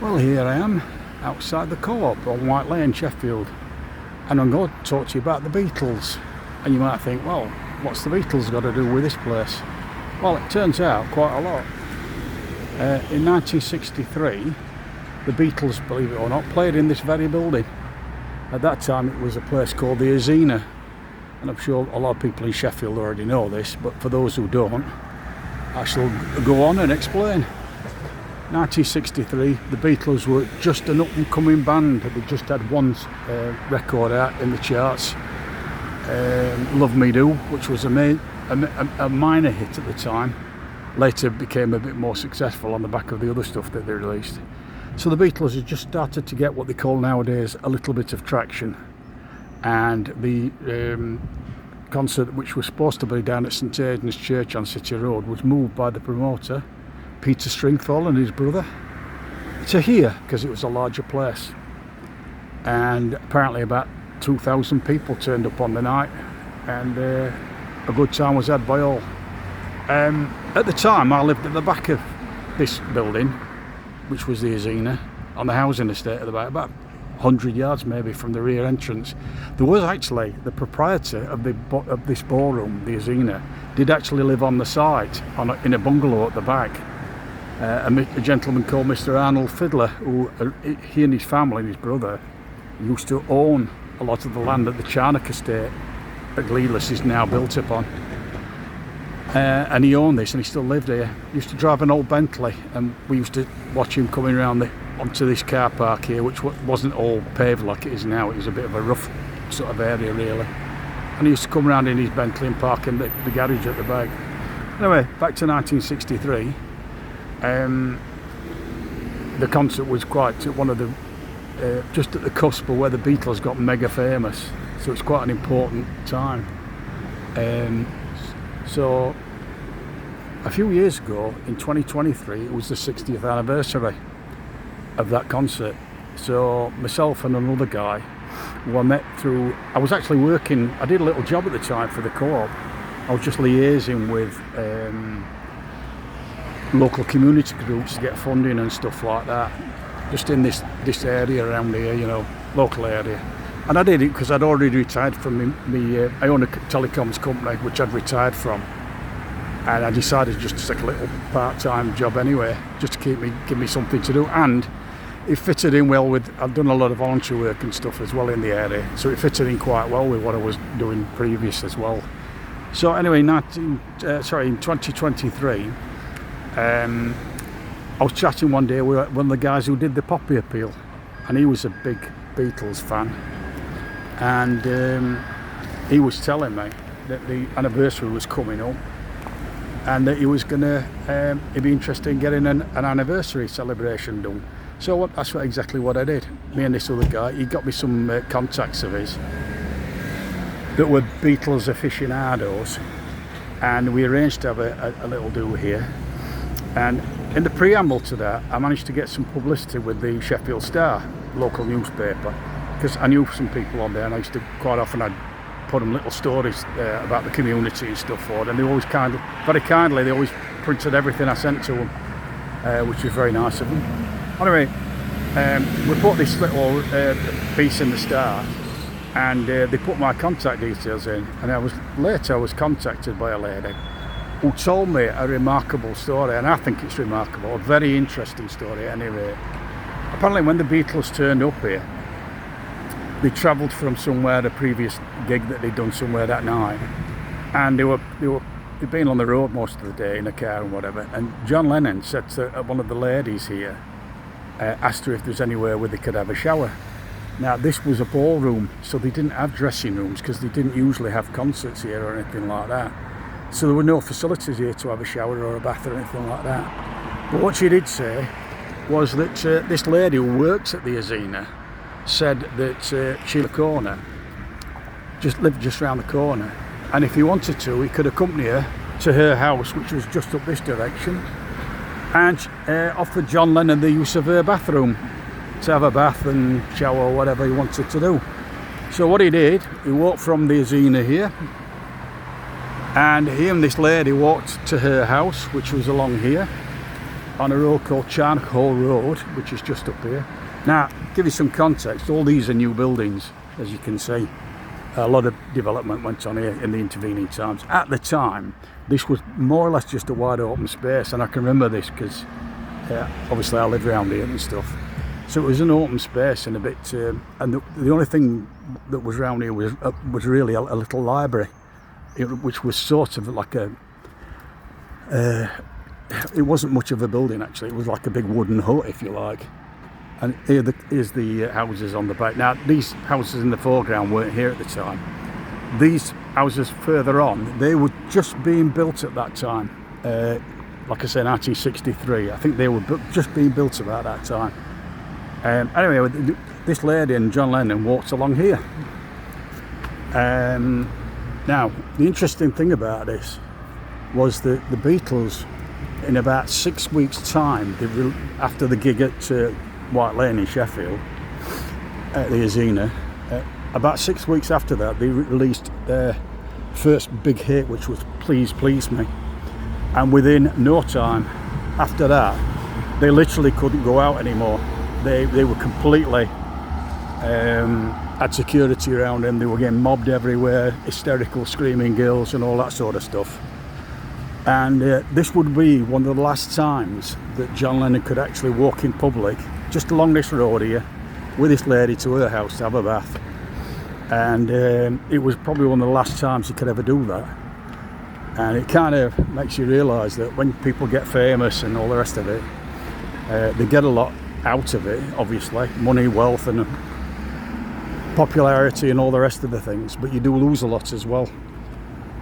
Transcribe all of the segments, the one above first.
Well, here I am outside the Co-op on White Lane, Sheffield, and I'm going to talk to you about the Beatles. And you might think, well, what's the Beatles got to do with this place? Well, it turns out quite a lot. In 1963, the Beatles, believe it or not, played in this very building. At that time it was a place called the Azena, and I'm sure a lot of people in Sheffield already know this, but for those who don't, I shall go on and explain. 1963, the Beatles were just an up-and-coming band. They just had one record out in the charts, Love Me Do, which was a minor hit at the time. Later became a bit more successful on the back of the other stuff that they released. So the Beatles had just started to get what they call nowadays a little bit of traction, and the concert, which was supposed to be down at St Aidan's Church on City Road, was moved by the promoter, Peter Stringthal, and his brother to here because it was a larger place. And apparently about 2,000 people turned up on the night, and a good time was had by all. At the time I lived at the back of this building, which was the Azena, on the housing estate at the back, about 100 yards maybe from the rear entrance. There was actually the proprietor of this ballroom, the Azena, did actually live on the site in a bungalow at the back. A gentleman called Mr. Arnold Fiddler, who he and his family and his brother used to own a lot of the land that the Charnock estate at Gleelas is now built upon. And he owned this, and he still lived here. He used to drive an old Bentley, and we used to watch him coming around onto this car park here, which wasn't all paved like it is now. It was a bit of a rough sort of area really, and he used to come around in his Bentley and park in the garage at the back. Anyway, back to 1963. The concert was quite one of the just at the cusp of where the Beatles got mega famous, so it's quite an important time. So a few years ago, in 2023, it was the 60th anniversary of that concert. So myself and another guy who I met through, I was actually working, I did a little job at the time for the Co-op. I was just liaising with local community groups to get funding and stuff like that, just in this area around here, local area. And I did it because I'd already retired from I own a telecoms company which I'd retired from, and I decided just to take a little part-time job anyway, just to give me something to do. And it fitted in well with, I've done a lot of voluntary work and stuff as well in the area, so it fitted in quite well with what I was doing previous as well. So anyway, in 2023, I was chatting one day with one of the guys who did the Poppy Appeal, and he was a big Beatles fan, and he was telling me that the anniversary was coming up, and that he was he'd be interested in getting an anniversary celebration done. So that's exactly what I did. Me and this other guy, he got me some contacts of his that were Beatles aficionados, and we arranged to have a little do here. And in the preamble to that, I managed to get some publicity with the Sheffield Star, local newspaper, because I knew some people on there, and I used to quite often I'd put them little stories about the community and stuff for them, and they always very kindly, they always printed everything I sent to them, which was very nice of them. Anyway, we put this little piece in the Star, and they put my contact details in, and I was contacted by a lady who told me a remarkable story, and I think it's remarkable, a very interesting story at any rate. Apparently when the Beatles turned up here, they travelled from somewhere, a previous gig that they'd done somewhere that night, and they'd been on the road most of the day in a car and whatever, and John Lennon said to one of the ladies here, asked her if there's anywhere where they could have a shower. Now this was a ballroom, so they didn't have dressing rooms because they didn't usually have concerts here or anything like that. So there were no facilities here to have a shower or a bath or anything like that. But what she did say was that this lady who works at the Azena said that Sheila Corner lived just round the corner, and if he wanted to, he could accompany her to her house, which was just up this direction, and offered John Lennon the use of her bathroom to have a bath and shower or whatever he wanted to do. So what he did, he walked from the Azena here, and he and this lady walked to her house, which was along here, on a road called Charcoal Road, which is just up here. Now, give you some context, all these are new buildings, as you can see. A lot of development went on here in the intervening times. At the time, this was more or less just a wide open space, and I can remember this because obviously I live around here and stuff. So it was an open space and a bit, and the only thing that was around here was really a little library, which was sort of like a, it wasn't much of a building actually, it was like a big wooden hut if you like. And here's the houses on the back. Now these houses in the foreground weren't here at the time. These houses further on, they were just being built at that time. Like I said, 1963, I think they were just being built about that time. Anyway, this lady and John Lennon walked along here. Now, the interesting thing about this was that the Beatles, in about 6 weeks' time, after the gig at White Lane in Sheffield, at the Azena, about 6 weeks after that, they released their first big hit, which was Please Please Me. And within no time after that, they literally couldn't go out anymore. They were completely, had security around them, they were getting mobbed everywhere, hysterical screaming girls and all that sort of stuff. And this would be one of the last times that John Lennon could actually walk in public, just along this road here, with this lady to her house to have a bath. And it was probably one of the last times he could ever do that. And it kind of makes you realise that when people get famous and all the rest of it, they get a lot out of it, obviously, money, wealth and popularity and all the rest of the things, but you do lose a lot as well,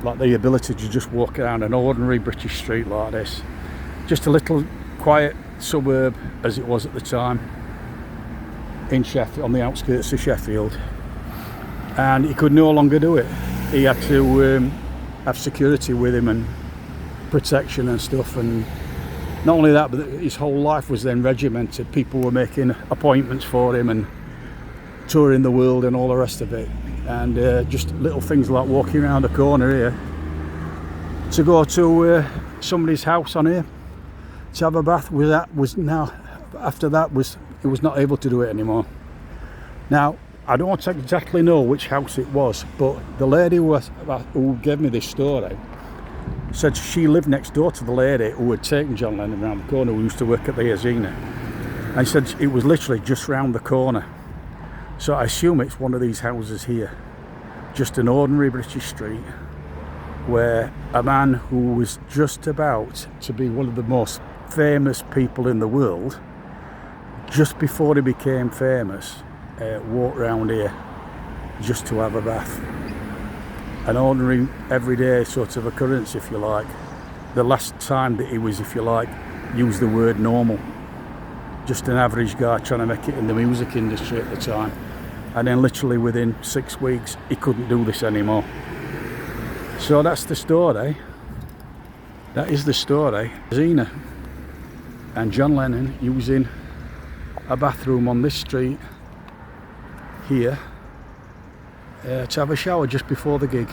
like the ability to just walk around an ordinary British street like this, just a little quiet suburb as it was at the time in Sheffield, on the outskirts of Sheffield, and he could no longer do it. He had to have security with him and protection and stuff, and not only that, but his whole life was then regimented. People were making appointments for him and touring the world and all the rest of it, and just little things like walking around the corner here to go to somebody's house on here to have a bath, he was not able to do it anymore. Now, I don't exactly know which house it was, but the lady who gave me this story said she lived next door to the lady who had taken John Lennon around the corner, who used to work at the Azena. And she said it was literally just round the corner. So I assume it's one of these houses here, just an ordinary British street, where a man who was just about to be one of the most famous people in the world, just before he became famous, walked round here just to have a bath. An ordinary, everyday sort of occurrence, if you like. The last time that he was, if you like, used the word normal. Just an average guy trying to make it in the music industry at the time. And then literally within 6 weeks, he couldn't do this anymore. So that's the story. That is the story. Azena and John Lennon using a bathroom on this street here to have a shower just before the gig.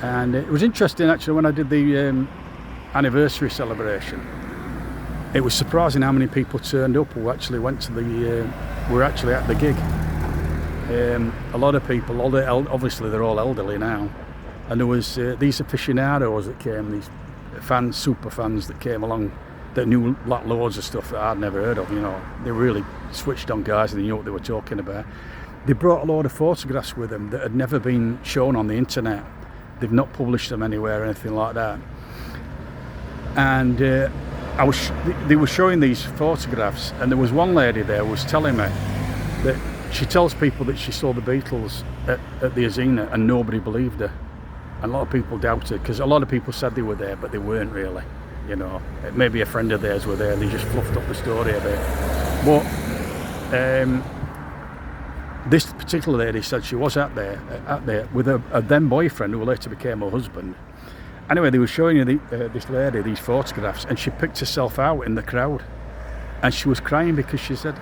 And it was interesting actually when I did the anniversary celebration. It was surprising how many people turned up who actually went to were actually at the gig. A lot of people, obviously they're all elderly now, and there was these aficionados that came, these fans, super fans that came along that knew like loads of stuff that I'd never heard of. You know, they were really switched on guys and they knew what they were talking about. They brought a load of photographs with them that had never been shown on the internet. They've not published them anywhere or anything like that. And they were showing these photographs, and there was one lady there who was telling me that she tells people that she saw the Beatles at the Azena and nobody believed her. And a lot of people doubted, because a lot of people said they were there, but they weren't really. You know, maybe a friend of theirs were there, they just fluffed up the story a bit. But this particular lady said she was out there with a then boyfriend who later became her husband. Anyway, they were showing this lady these photographs, and she picked herself out in the crowd, and she was crying because she said,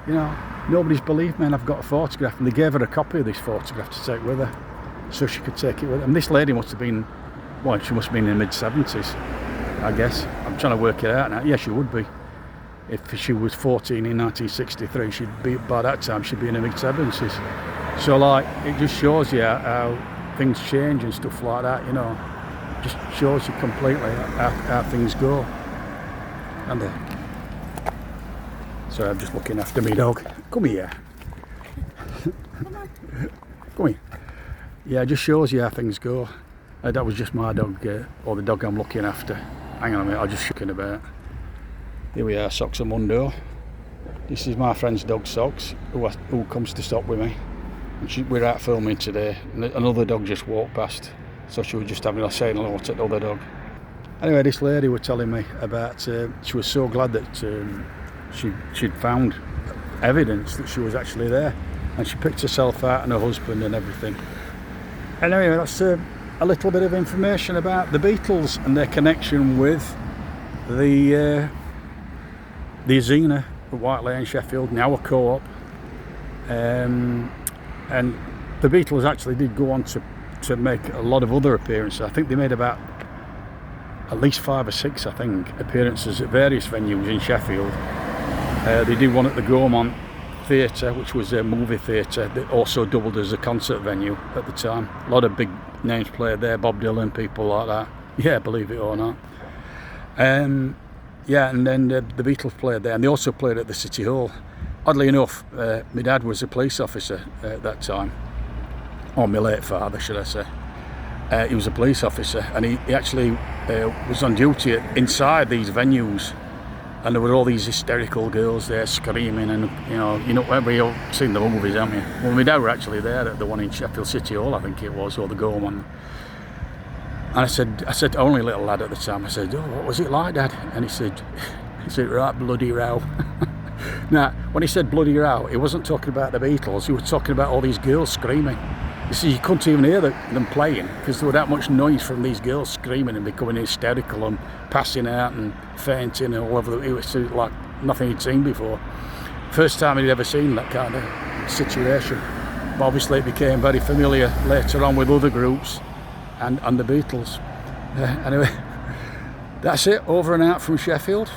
you know, nobody's believed me and I've got a photograph. And they gave her a copy of this photograph to take with her so she could take it with her. And this lady must have been, well, she must have been in the mid-70s. I guess. I'm trying to work it out now. Yeah, she would be. If she was 14 in 1963, she'd be, by that time, she'd be in her mid-70s. So, like, it just shows you how things change and stuff like that, you know. Just shows you completely how things go. And so I'm just looking after me dog. Come here. Come here. Yeah, it just shows you how things go. That was just my dog, or the dog I'm looking after. Hang on a minute, I'll just shooking about. Here we are, Socks and Mundo. This is my friend's dog Socks, who comes to stop with me. And we're out filming today. And another dog just walked past, so she was just having saying hello to the other dog. Anyway, this lady was telling me about. She was so glad that she'd found evidence that she was actually there, and she picked herself out and her husband and everything. Anyway, that's a little bit of information about the Beatles and their connection with the Azena at White Lane, Sheffield, now a co-op. And the Beatles actually did go on to make a lot of other appearances. I think they made about at least 5 or 6, I think, appearances at various venues in Sheffield. They did one at the Gaumont Theatre, which was a movie theatre that also doubled as a concert venue at the time. A lot of big names played there, Bob Dylan, people like that. Yeah, believe it or not. Yeah, and then the Beatles played there, and they also played at the City Hall. Oddly enough, my dad was a police officer at that time, or my late father, should I say. He was a police officer, and he actually was on duty inside these venues. And there were all these hysterical girls there screaming, and you know, you've seen the movies, haven't you? Well, my dad were actually there at the one in Sheffield City Hall, I think it was, or the Gaumont. And I said, only a little lad at the time. I said, "Oh, what was it like, Dad?" And he said, "Right, bloody row." Now, when he said bloody row, he wasn't talking about the Beatles. He was talking about all these girls screaming. You see, you couldn't even hear them playing because there was that much noise from these girls screaming and becoming hysterical and passing out and fainting and all over. It was like nothing he'd seen before. First time he'd ever seen that kind of situation. But obviously it became very familiar later on with other groups and the Beatles. Anyway, that's it. Over and out from Sheffield.